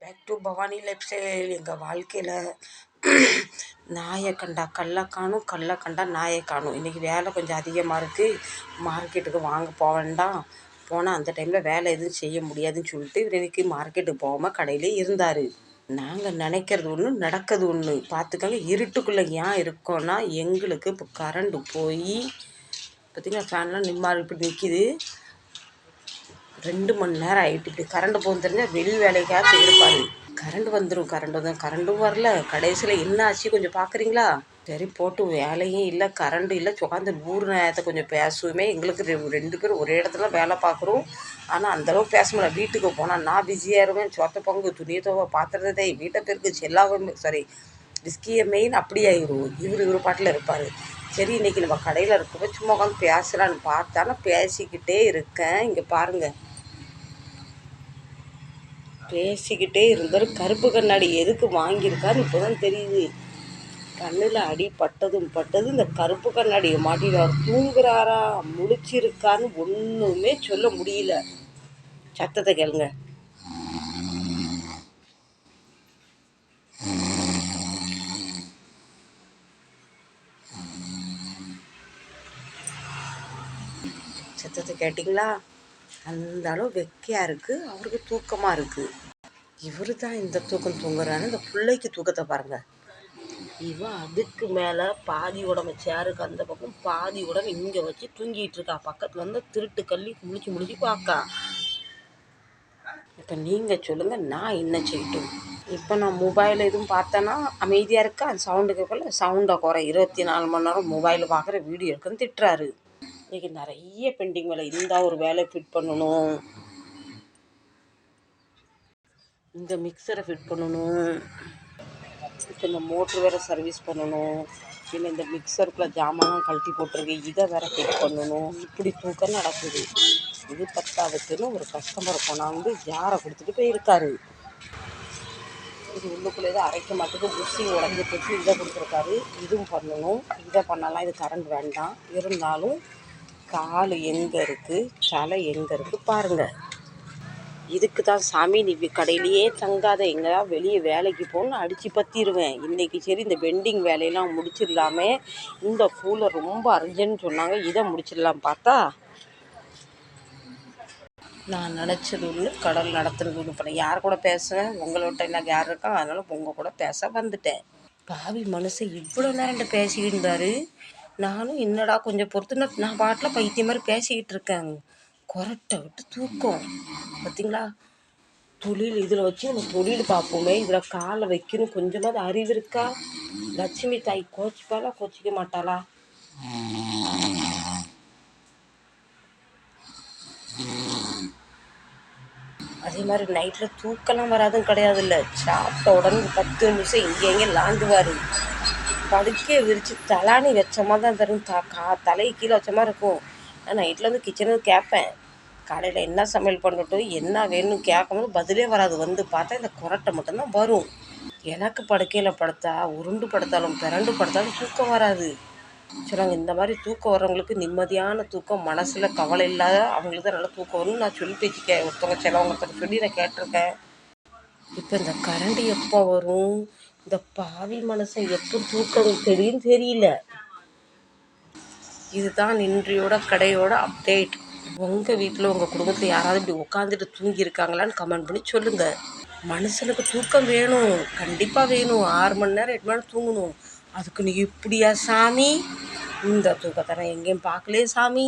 Back to Bhavani lifestyle. எங்கள் வாழ்க்கையில் நாயை கண்டா கல்லை காணும், கல்லை கண்டா நாயை காணும். இன்றைக்கி வேலை கொஞ்சம் அதிகமாக இருக்குது, மார்க்கெட்டுக்கு வாங்க போக வேண்டாம். போனால் அந்த டைமில் வேலை எதுவும் செய்ய முடியாதுன்னு சொல்லிட்டு இன்றைக்கி மார்க்கெட்டுக்கு போகாமல் கடையிலே இருந்தார். நாங்கள் நினைக்கிறது ஒன்று, நடக்கிறது ஒன்று. பார்த்துக்கங்க, இருட்டுக்குள்ளே ஏன் இருக்கோன்னா, எங்களுக்கு இப்போ கரண்டு போய் பார்த்திங்கன்னா ஃபேன்லாம் நிம்மாறு இப்படி நிற்கிது. 2 மணி நேரம் ஆகிட்டு. இப்படி கரண்ட் போகும் தெரிஞ்சால் வெளி வேலைக்காக போயிருப்பாரு. கரண்ட் வந்துடும், கரண்டும் வரல. கடைசியில் என்ன ஆச்சு கொஞ்சம் பார்க்குறீங்களா? சரி போட்டு, வேலையும் இல்லை, கரண்ட்டும் இல்லை, உட்காந்து 100 நேரத்தை கொஞ்சம் பேசுவோமே. எங்களுக்கு 2 பேரும் ஒரே இடத்துல வேலை பார்க்குறோம். ஆனால் அந்தளவுக்கு பேச முடியல. வீட்டுக்கு போனால் நான் பிஸியாகிடுவேன். சொத்த பங்கு, துணியை துவை, பாத்திரத்தை, வீட்டை பேருக்கு, செல்லாவும் விஸ்கியை மெயின் அப்படி ஆகிடும். இவர் பாட்டில் இருப்பார். சரி இன்றைக்கி நம்ம கடையில் இருக்கப்போ சும்மா உட்காந்து பேசலான்னு பார்த்தா நான் பேசிக்கிட்டே இருக்கேன். இங்கே பாருங்கள், பேசிக்கிட்டே இருந்தார். கருப்பு கண்ணாடி எதுக்கு வாங்கியிருக்கான்னு இப்போ தான் தெரியுது. கண்ணில் அடி பட்டது இந்த கருப்பு கண்ணாடியை மாட்டிடுவார். தூங்குறாரா முழிச்சிருக்கான்னு ஒன்றுமே சொல்ல முடியல. சத்தத்தை கேளுங்க. சத்தத்தை கேட்டிங்களா? அந்த அளவு வெக்கையாக இருக்குது. அவருக்கு தூக்கமாக இருக்குது. இவர் தான் இந்த தூக்கம் தூங்குறான்னு இந்த பிள்ளைக்கு தூக்கத்தை பாருங்கள். இவன் அதுக்கு மேலே பாதி உடம்பு சேருக்கு அந்த பக்கம், பாதி உடம்பு இங்கே வச்சு தூங்கிட்டு இருக்கா. பக்கத்தில் வந்து திருட்டு கல்லி முழிச்சு பார்க்கா. இப்போ நீங்கள் சொல்லுங்கள், நான் என்ன செய்யட்டும்? இப்போ நான் மொபைல் எதுவும் பார்த்தேன்னா அமைதியாக இருக்கா. சவுண்டு கேட்கல, சவுண்டை குறை. 24 மணி நேரம் மொபைல் பார்க்குற, வீடியோ இருக்குன்னு திட்டுறாரு. இன்றைக்கி நிறைய பெண்டிங் வேலை. இந்த ஒரு வேலை ஃபிட் பண்ணணும், இந்த மிக்சரை ஃபிட் பண்ணணும், இப்போ இந்த மோட்ரு வேறு சர்வீஸ் பண்ணணும், இல்லை இந்த மிக்சருக்குள்ளே ஜாமான் கழட்டி போட்டிருக்கு, இதை வேறு ஃபிட் பண்ணணும். இப்படி தூக்கம் நடக்குது. இது பத்தாவதுன்னு ஒரு கஸ்டமர் கொண்டாந்து ஜாரை கொடுத்துட்டு போயிருக்காரு. இது உள்ளுக்குள்ளே எதுவும் அரைக்க மாட்டேங்குது, புஷிங் உடஞ்சி போச்சு. இதை கொடுத்துருக்காரு. இதுவும் பண்ணணும். இதை பண்ணலாம். இது கரண்ட் வேண்டாம். இருந்தாலும் கால் எங்கே இருக்குது, தலை எங்கே இருக்குது பாருங்கள். இதுக்கு தான் சாமி நீ கடையிலையே தங்காத, எங்கேயா வெளியே வேலைக்கு போகணுன்னு அடித்து பற்றிடுவேன். இன்றைக்கி சரி இந்த பெண்டிங் வேலையெல்லாம் முடிச்சிடலாமே, இந்த பூலை ரொம்ப அர்ஜென்ட்னு சொன்னாங்க, இதை முடிச்சிடலாம் பார்த்தா நான் நினச்சது ஒன்று, கடல் நடத்துறது ஒன்று. பண்ண யார் கூட பேசுவேன்? உங்களோட எனக்கு யார் இருக்கா, அதனால் உங்கள் கூட பேச வந்துட்டேன். பாவி மனுஷன் இவ்வளோ நேரம் பேசிக்கிட்டு இருந்தார். நானும் என்னடா கொஞ்சம் பொறுத்து நான் பாட்டில் பைத்தியம் மாதிரி பேசிக்கிட்டு இருக்கேன். கொரட்டை விட்டு தூக்கம். பார்த்திங்களா? தொழில் இதில் வச்சு நம்ம தொழில் பார்ப்போமே, இதில் காலை வைக்கணும். கொஞ்சமாவது அறிவு இருக்கா? லட்சுமி தாய் கோச்சிப்பாளா, கோச்சிக்க மாட்டாளா? அதே மாதிரி நைட்டில் தூக்கெல்லாம் வராதுன்னு கிடையாது. இல்லை, சாப்பிட்ட உடனே 10 நிமிஷம் இங்கே லாண்டுவார். படுக்கையை விரித்து தலானி வச்ச மாதிரி தான் தரும். தலையை கீழே வச்ச மாதிரி இருக்கும். நான் நைட்டில் வந்து கிச்சனுக்கு கேட்பேன், காலையில் என்ன சமையல் பண்ணட்டும், என்ன வேணும்னு கேட்கும்போது பதிலே வராது. வந்து பார்த்தா இந்த கொரட்டை மட்டும்தான் வரும். எனக்கு படுக்கையில் படுத்தா, உருண்டு படுத்தாலும் பிறண்டு படுத்தாலும் தூக்கம் வராது. சொல்லுவாங்க, இந்த மாதிரி தூக்கம் வர்றவங்களுக்கு நிம்மதியான தூக்கம், மனசில் கவலை இல்லாத அவங்களுக்கு தான் நல்லா தூக்கம் வரும்னு நான் சொல்லி பேச்சு ஒருத்தவங்க சொல்லி நான் கேட்டிருக்கேன். இப்போ இந்த கரண்ட் எப்போ வரும், இந்த பாவி மனசை எப்போ தூக்கம் தெரியும் தெரியல. இதுதான் இன்றையோட கடையோட அப்டேட். உங்கள் வீட்டில் உங்கள் குடும்பத்தில் யாராவது இப்படி உட்காந்துட்டு தூங்கியிருக்காங்களான்னு கமெண்ட் பண்ணி சொல்லுங்கள். மனுஷனுக்கு தூக்கம் வேணும், கண்டிப்பாக வேணும். 6 மணி நேரம் 8 மணி நேரம் தூங்கணும். அதுக்கு நீ இப்படியா சாமி? இந்த தூக்கத்தை நான் எங்கேயும் பார்க்கலையே சாமி.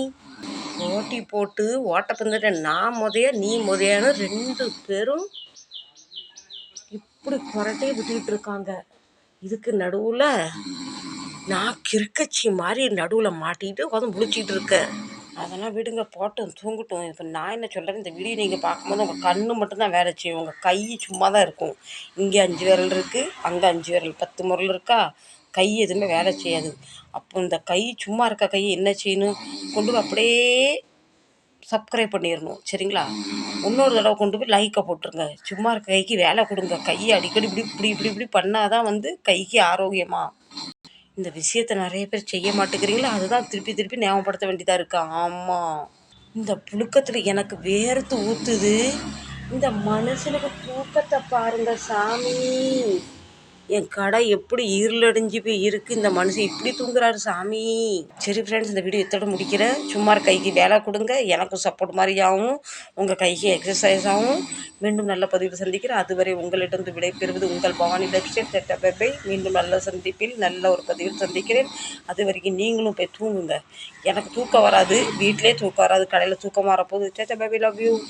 போட்டி போட்டு ஓட்டப்பந்தட்ட நான் முதைய நீ முதையான்னு 2 பேரும் இப்படி குரட்டையை விட்டுக்கிட்டு இருக்காங்க. இதுக்கு நடுவில் நான் கிறுக்கச்சி மாதிரி நடுவில் மாட்டிக்கிட்டு உட்காந்து முடிச்சிக்கிட்டு இருக்கேன். அதெல்லாம் விடுங்க, போட்டும் தூங்கட்டும். இப்போ நான் என்ன சொல்கிறேன், இந்த வீடியோ நீங்கள் பார்க்கும்போது உங்கள் கண்ணு மட்டும்தான் வேலை செய்யும், உங்கள் கை சும்மா தான் இருக்கும். இங்கே 5 விரல் இருக்குது, அங்கே 5 விரல், 10 முரல் இருக்கா, கை எதுவுமே வேலை செய்யாது. அப்போ இந்த கை சும்மா இருக்க கையை என்ன செய்யணும், கொண்டு போய் அப்படியே சப்ஸ்கிரைப் பண்ணிடணும். சரிங்களா? இன்னொரு தடவை கொண்டு போய் லைக்கை போட்டுருங்க. சும்மா இருக்க கைக்கு வேலை கொடுங்க. கையை அடிக்கடி இப்படி பண்ணால் தான் வந்து கைக்கு ஆரோக்கியமாக. இந்த விஷயத்தை நிறைய பேர் செய்ய மாட்டேங்கிறீங்களா? அதுதான் திருப்பி ஞாபகப்படுத்த வேண்டியதாக இருக்குது. ஆமாம், இந்த புழுக்கத்தில் எனக்கு வேர்த்து ஊற்றுது. இந்த மனுஷனுக்கு தூக்கத்தை பாருங்க சாமி. என் கடை எப்படி இருளடைஞ்சு போய் இருக்குது, இந்த மனுஷன் இப்படி தூங்குறாரு சாமி. சரி ஃப்ரெண்ட்ஸ், இந்த வீடியோ எத்தோட முடிக்கிறேன். சும்மா கைக்கு வேலை கொடுங்க, எனக்கும் சப்போர்ட் மாதிரி ஆகும், உங்கள் கைக்கு எக்ஸசைஸ் ஆகும். மீண்டும் நல்ல பதிவில் சந்திக்கிறேன். அதுவரை உங்களிடம் விடைபெறுவது உங்கள் பவானி லட்சம் பை. மீண்டும் நல்ல சந்திப்பில் நல்ல ஒரு பதிவில் சந்திக்கிறேன். அது வரைக்கும் நீங்களும் போய் தூங்குங்க. எனக்கு தூக்கம் வராது, வீட்டிலே தூக்கம் வராது, கடையில் தூக்கம் வரப்போகுது. பை. Love you.